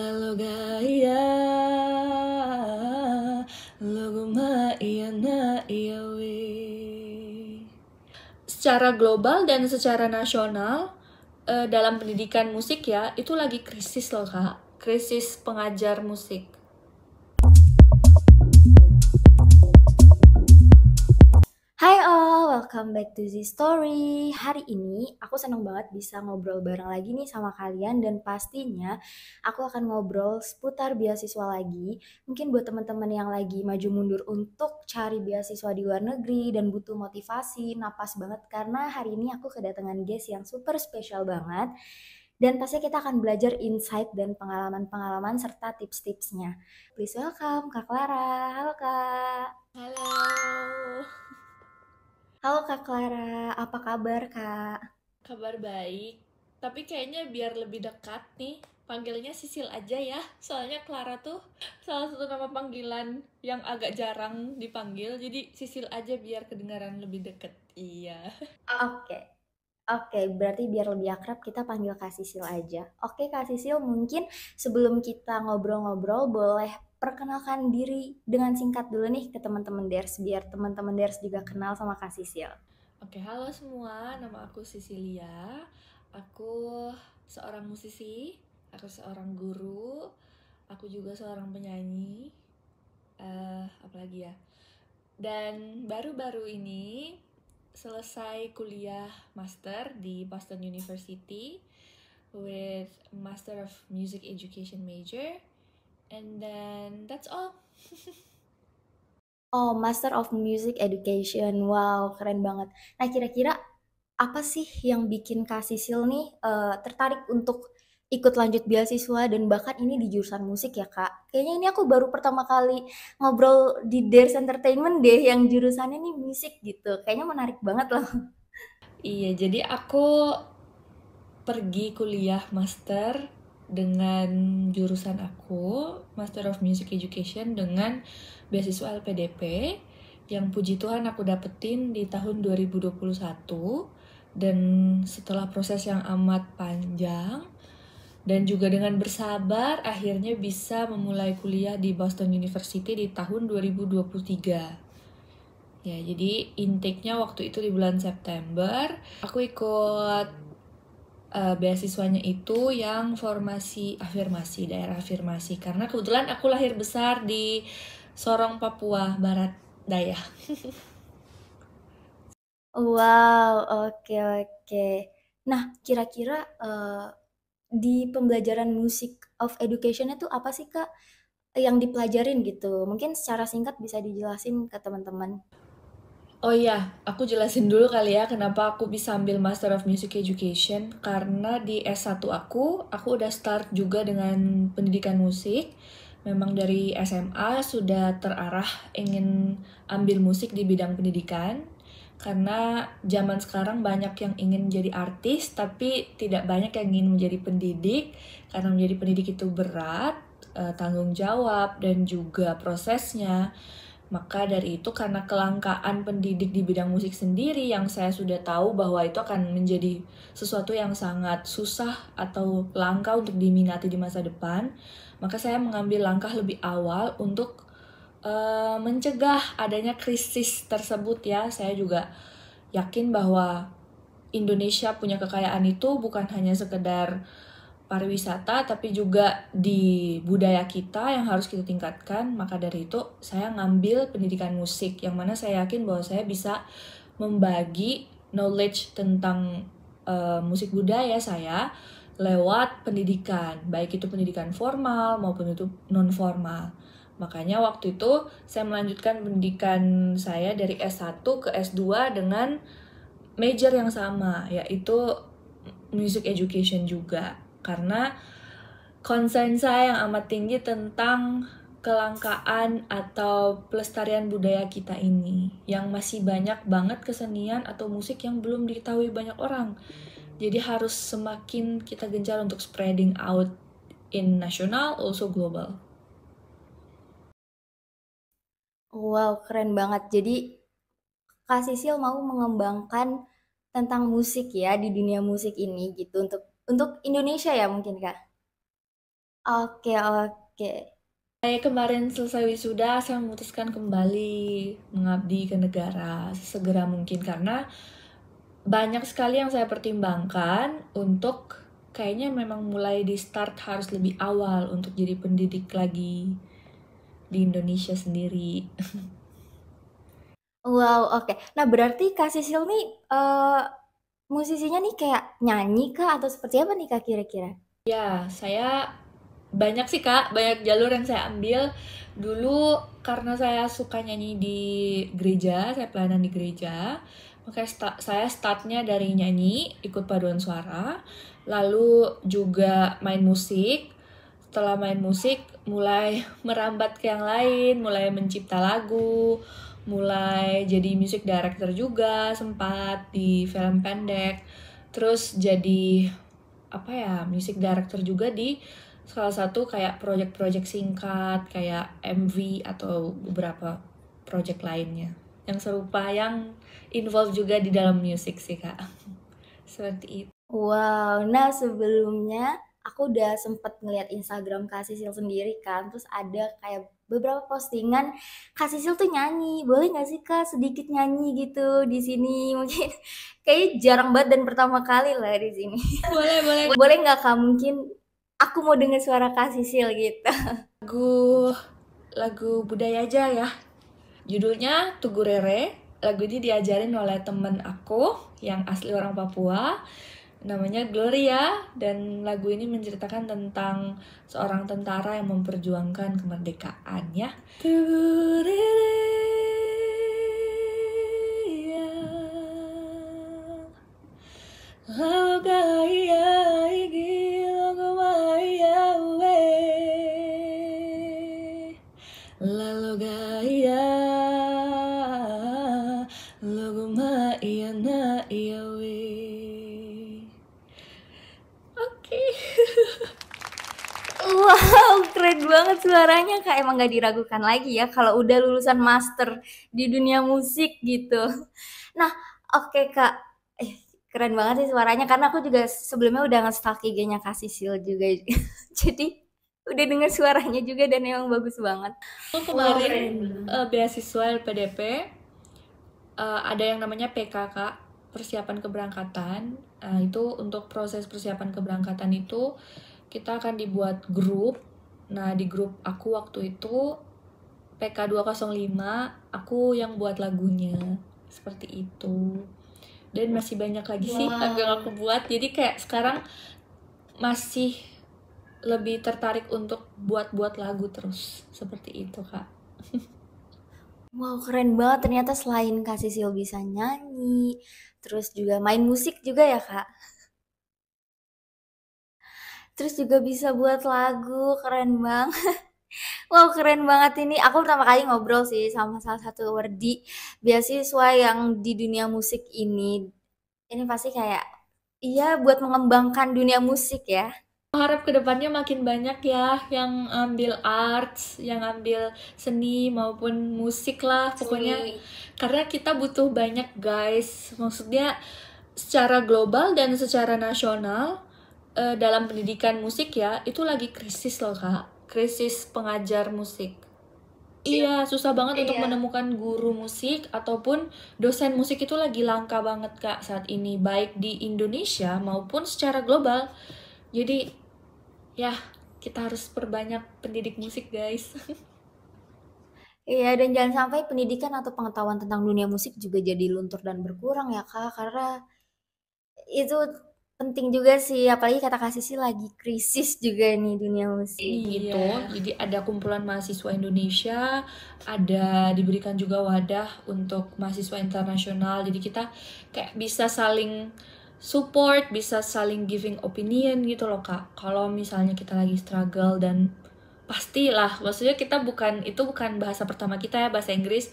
Lalu gaya logo ma iya na iya we. Secara global dan secara nasional, dalam pendidikan musik ya, itu lagi krisis loh kak, krisis pengajar musik. Hai all, welcome back to Z Story. Hari ini aku senang banget bisa ngobrol bareng lagi nih sama kalian dan pastinya aku akan ngobrol seputar beasiswa lagi. Mungkin buat teman-teman yang lagi maju mundur untuk cari beasiswa di luar negeri dan butuh motivasi, napas banget karena hari ini aku kedatangan guest yang super spesial banget. Dan pasti kita akan belajar insight dan pengalaman-pengalaman serta tips-tipsnya. Please welcome Kak Clara. Halo Kak. Halo. Halo Kak Clara, apa kabar Kak? Kabar baik, tapi kayaknya biar lebih dekat nih, panggilnya Sisil aja ya. Soalnya Clara tuh salah satu nama panggilan yang agak jarang dipanggil, jadi Sisil aja biar kedengaran lebih deket. Iya. Oke, oke, berarti biar lebih akrab kita panggil Kak Sisil aja. Oke Kak Sisil, mungkin sebelum kita ngobrol-ngobrol boleh perkenalkan diri dengan singkat dulu nih ke teman-teman Ders, biar teman-teman Ders juga kenal sama Kak Sisil. Oke, halo semua, nama aku Sisilia. Aku seorang musisi, aku seorang guru, aku juga seorang penyanyi. Apalagi ya? Dan baru-baru ini selesai kuliah master di Boston University with Master of Music Education major, and then that's all. Oh, Master of Music Education. Wow, keren banget. Nah, kira-kira apa sih yang bikin Kak Sisil nih tertarik untuk ikut lanjut beasiswa dan bahkan ini di jurusan musik ya Kak? Kayaknya ini aku baru pertama kali ngobrol di Dares Entertainment deh yang jurusannya nih musik gitu. Kayaknya menarik banget loh. Iya, jadi aku pergi kuliah master dengan jurusan aku, Master of Music Education dengan beasiswa LPDP yang puji Tuhan aku dapetin di tahun 2021. Dan setelah proses yang amat panjang dan juga dengan bersabar akhirnya bisa memulai kuliah di Boston University di tahun 2023. Ya, jadi intake-nya waktu itu di bulan September. Aku ikut beasiswanya itu yang formasi afirmasi, daerah afirmasi. Karena kebetulan aku lahir besar di Sorong, Papua Barat Daya. Wow, oke oke. Nah, kira-kira di pembelajaran musik of education itu apa sih Kak yang dipelajarin gitu? Mungkin secara singkat bisa dijelasin ke teman-teman. Oh iya, aku jelasin dulu kali ya kenapa aku bisa ambil Master of Music Education. Karena di S1 aku udah start juga dengan pendidikan musik. Memang dari SMA sudah terarah ingin ambil musik di bidang pendidikan. Karena zaman sekarang banyak yang ingin menjadi artis, tapi tidak banyak yang ingin menjadi pendidik. Karena menjadi pendidik itu berat, tanggung jawab, dan juga prosesnya. Maka dari itu karena kelangkaan pendidik di bidang musik sendiri yang saya sudah tahu bahwa itu akan menjadi sesuatu yang sangat susah atau langka untuk diminati di masa depan, maka saya mengambil langkah lebih awal untuk mencegah adanya krisis tersebut ya. Saya juga yakin bahwa Indonesia punya kekayaan itu bukan hanya sekedar pariwisata tapi juga di budaya kita yang harus kita tingkatkan. Maka dari itu saya ngambil pendidikan musik yang mana saya yakin bahwa saya bisa membagi knowledge tentang musik budaya saya lewat pendidikan, baik itu pendidikan formal maupun itu non formal. Makanya waktu itu saya melanjutkan pendidikan saya dari S1 ke S2 dengan major yang sama, yaitu music education juga. Karena concern saya yang amat tinggi tentang kelangkaan atau pelestarian budaya kita ini, yang masih banyak banget kesenian atau musik yang belum diketahui banyak orang. Jadi harus semakin kita gencar untuk spreading out in national also global. Wow, keren banget. Jadi Kak Sisil mau mengembangkan tentang musik ya di dunia musik ini gitu untuk Indonesia ya mungkin Kak. Oke, oke. Saya kemarin selesai wisuda, saya memutuskan kembali mengabdi ke negara sesegera mungkin karena banyak sekali yang saya pertimbangkan untuk kayaknya memang mulai di start harus lebih awal untuk jadi pendidik lagi di Indonesia sendiri. Wow, oke. Nah, berarti Kak Sisil nih musisinya nih kayak nyanyi kah atau seperti apa nih Kak kira-kira? Ya, saya banyak sih Kak, banyak jalur yang saya ambil. Dulu karena saya suka nyanyi di gereja, saya pelayanan di gereja, makanya saya startnya dari nyanyi, ikut paduan suara, lalu juga main musik. Setelah main musik, mulai merambat ke yang lain, mulai mencipta lagu, mulai jadi music director juga sempat di film pendek. Terus jadi apa ya, music director juga di salah satu kayak project-project singkat kayak MV atau beberapa project lainnya yang serupa yang involve juga di dalam musik sih Kak. Seperti itu. Wow, nah sebelumnya aku udah sempet ngeliat Instagram Kak Sisil sendiri kan, terus ada kayak beberapa postingan Kak Sisil tuh nyanyi. Boleh nggak sih Kak sedikit nyanyi gitu di sini? Mungkin kayak jarang banget dan pertama kali lah di sini. Boleh, boleh. Boleh nggak Kak? Mungkin aku mau dengar suara Kak Sisil gitu. Lagu budaya aja ya. Judulnya Tugu Rere. Lagu ini diajarin oleh temen aku yang asli orang Papua. Namanya Gloria, dan lagu ini menceritakan tentang seorang tentara yang memperjuangkan kemerdekaan ya. Tugu Rere ya, lalu gaya igi lagu maya we, lalu gaya lagu maya na iya we. Oke. Wow, keren banget suaranya Kak. Emang gak diragukan lagi ya kalau udah lulusan master di dunia musik gitu. Nah, oke Kak. Eh, keren banget sih suaranya karena aku juga sebelumnya udah nge-stalk IG-nya Kak Sisil juga. Jadi udah denger suaranya juga dan emang bagus banget. Aku Wow, kemarin keren banget. beasiswa LPDP, ada yang namanya PKK, persiapan keberangkatan. Itu untuk proses persiapan keberangkatan itu kita akan dibuat grup. Nah, di grup aku waktu itu PK 205, aku yang buat lagunya. Seperti itu. Dan masih banyak lagi sih lagu yang aku buat. Jadi kayak sekarang masih lebih tertarik untuk buat-buat lagu terus. Seperti itu, Kak. Wow, keren banget ternyata selain Kak Sisil bisa nyanyi, terus juga main musik juga ya Kak. Terus juga bisa buat lagu, keren banget. Wow, keren banget ini. Aku pertama kali ngobrol sih sama salah satu wardi beasiswa yang di dunia musik ini. Ini pasti kayak, iya buat mengembangkan dunia musik ya. Harap kedepannya makin banyak ya yang ambil arts, yang ambil seni maupun musik lah pokoknya. Karena kita butuh banyak guys. Maksudnya secara global dan secara nasional, dalam pendidikan musik ya, itu lagi krisis loh Kak. Krisis pengajar musik. Iya, susah banget untuk menemukan guru musik ataupun dosen musik, itu lagi langka banget Kak saat ini, baik di Indonesia maupun secara global. Jadi ya, kita harus perbanyak pendidik musik guys. Iya, dan jangan sampai pendidikan atau pengetahuan tentang dunia musik juga jadi luntur dan berkurang ya Kak, karena itu penting juga sih, apalagi kata Kak Sisi lagi krisis juga nih dunia musik gitu. Jadi ada kumpulan mahasiswa Indonesia, ada diberikan juga wadah untuk mahasiswa internasional. Jadi kita kayak bisa saling support, bisa saling giving opinion gitu loh Kak. Kalau misalnya kita lagi struggle, dan pastilah, maksudnya itu bukan bahasa pertama kita ya, bahasa Inggris.